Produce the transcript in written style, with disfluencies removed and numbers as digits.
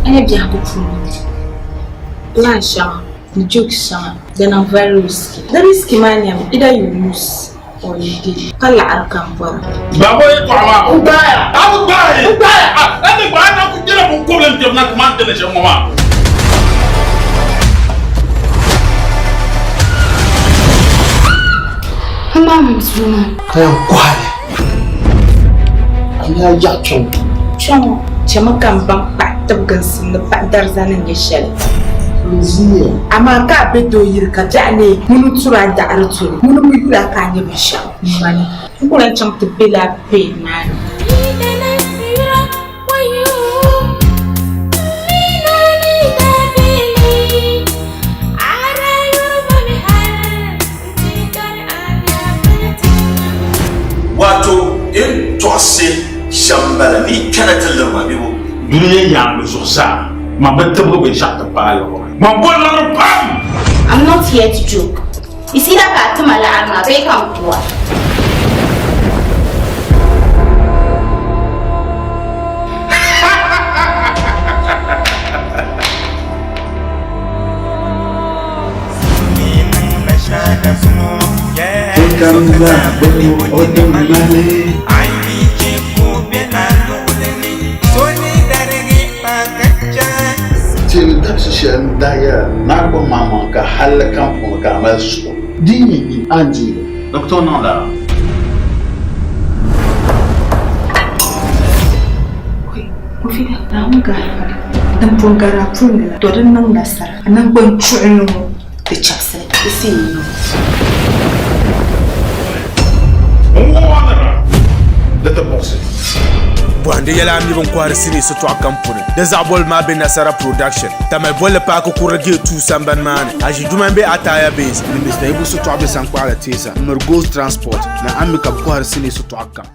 Anya bi hakufu. Plan shama, the joke shama, then I'm very risky. The risky man, either you lose or you gain. Kala alkambara. Babo yetu ama. Ubaya. Ubaya. Ubaya. Ati bwana kujira kumkule ndio na kumante na shamba. Mama mzuma. Kayo kwale. Anya ya chon. Chon, chama kambang patag sin na padarzanan ya shari. Ziya. Amma ka bedo yirka jane munu tura da arturi. Munu muyula ka nya bisha. Mani. Kulan cham to bela pe man. Wato in tosse shambara ni kana tallarma biwo Duniya ya luso sa. Mabattabu be shata palo. Mambola pam. I'm not here to joke. You see that cat mala arma be come to us. Til dagshen daya na ba mama ka halakan ko ka masu. Dini anji. Docteur Nanda. Kufida na hunga dan pungara punga to dan nan nasara nan ban chu'inu da chapsa isi no Data boxe. Bwande yala mi bon kwar sini so to akampune de zabol ma be nasara production tamay bolle pa ko kurage tu samban man aji duman be ataya base Mr. Ibu so to abe san kwara tesa Mergos Transport na amika kwar sini so to akam